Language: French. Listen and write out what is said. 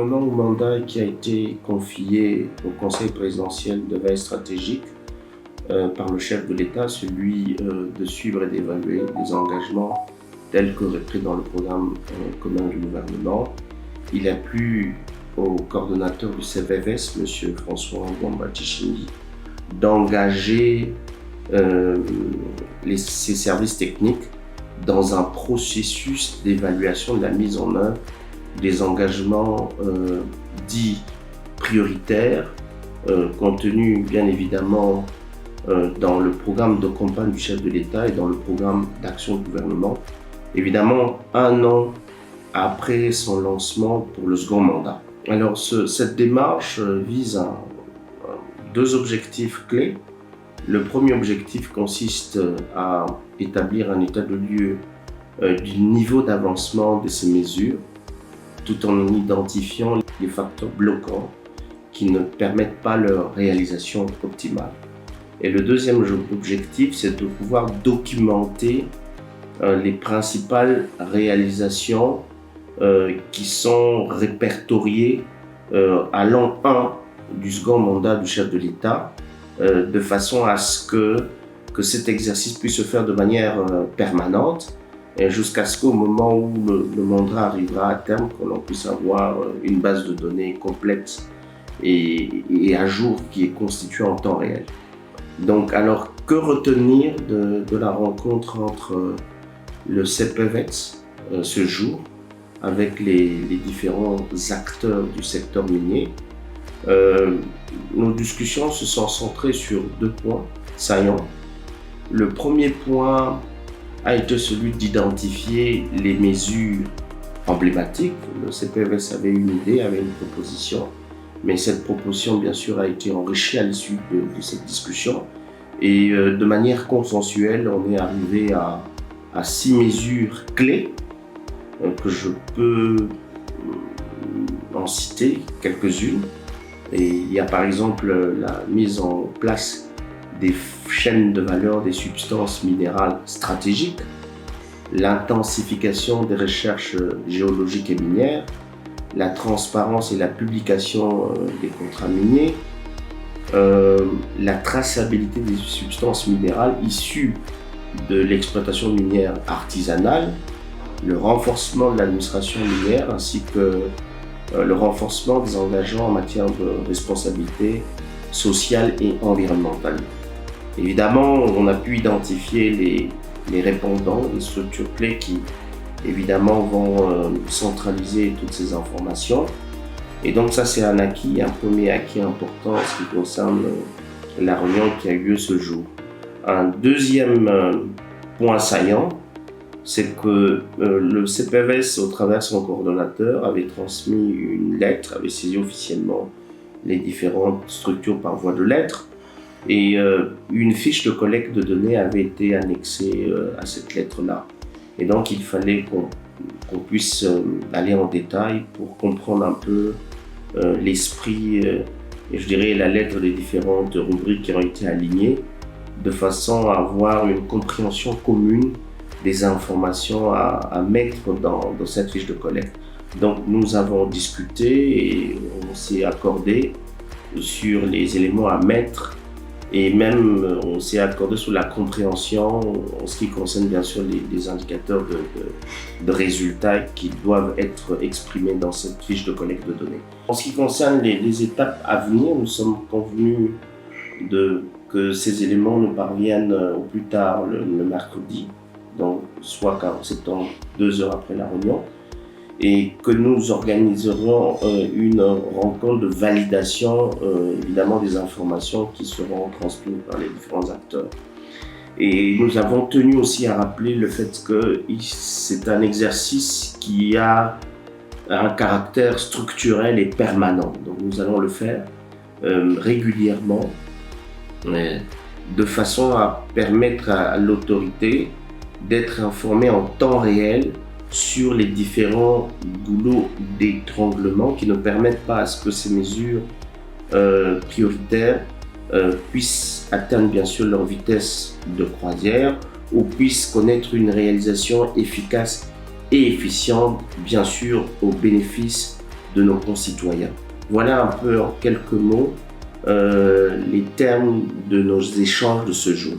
correspondant au mandat qui a été confié au Conseil présidentiel de veille stratégique par le chef de l'État, celui de suivre et d'évaluer les engagements tels que repris dans le programme commun du gouvernement. Il a plu au coordonnateur du CPVS, M. François Bamba-Tchichindi, d'engager ses services techniques dans un processus d'évaluation de la mise en œuvre des engagements dits prioritaires, contenus bien évidemment dans le programme de campagne du chef de l'État et dans le programme d'action du gouvernement, évidemment 1 an après son lancement pour le second mandat. Alors cette démarche vise à 2 objectifs clés. Le premier objectif consiste à établir un état de lieu du niveau d'avancement de ces mesures, tout en identifiant les facteurs bloquants qui ne permettent pas leur réalisation optimale. Et le deuxième objectif, c'est de pouvoir documenter les principales réalisations qui sont répertoriées à l'an 1 du second mandat du chef de l'État, de façon à ce que cet exercice puisse se faire de manière permanente et jusqu'à ce qu'au moment où le mandat arrivera à terme, qu'on puisse avoir une base de données complète et à jour qui est constituée en temps réel. Donc, alors, que retenir de la rencontre entre le CPVS ce jour avec les différents acteurs du secteur minier? Nos discussions se sont centrées sur 2 points saillants. Le premier point a été celui d'identifier les mesures emblématiques. Le CPVS avait une idée, avait une proposition, mais cette proposition, bien sûr, a été enrichie à l'issue de cette discussion. Et de manière consensuelle, on est arrivé à 6 mesures clés que je peux en citer quelques-unes. Et il y a par exemple la mise en place des chaînes de valeur des substances minérales stratégiques, l'intensification des recherches géologiques et minières, la transparence et la publication des contrats miniers, la traçabilité des substances minérales issues de l'exploitation minière artisanale, le renforcement de l'administration minière ainsi que le renforcement des engagements en matière de responsabilité sociale et environnementale. Évidemment, on a pu identifier les répondants, les structures clés qui évidemment vont centraliser toutes ces informations. Et donc ça, c'est un premier acquis important en ce qui concerne la réunion qui a eu lieu ce jour. Un deuxième point saillant, c'est que le CPVS, au travers de son coordonnateur, avait transmis une lettre, avait saisi officiellement les différentes structures par voie de lettre, et une fiche de collecte de données avait été annexée à cette lettre-là. Et donc il fallait qu'on puisse aller en détail pour comprendre un peu l'esprit et je dirais la lettre des différentes rubriques qui ont été alignées, de façon à avoir une compréhension commune des informations à mettre dans cette fiche de collecte. Donc nous avons discuté et on s'est accordé sur les éléments à mettre et même on s'est accordé sur la compréhension en ce qui concerne bien sûr les indicateurs de résultats qui doivent être exprimés dans cette fiche de collecte de données. En ce qui concerne les étapes à venir, nous sommes convenus que ces éléments nous parviennent au plus tard le mercredi, donc soit 47 ans, 2 heures après la réunion, et que nous organiserons une rencontre de validation évidemment des informations qui seront transmises par les différents acteurs. Et nous avons tenu aussi à rappeler le fait que c'est un exercice qui a un caractère structurel et permanent. Donc nous allons le faire régulièrement de façon à permettre à l'autorité d'être informée en temps réel sur les différents goulots d'étranglement qui ne permettent pas à ce que ces mesures prioritaires puissent atteindre bien sûr leur vitesse de croisière ou puissent connaître une réalisation efficace et efficiente, bien sûr au bénéfice de nos concitoyens. Voilà un peu en quelques mots les termes de nos échanges de ce jour.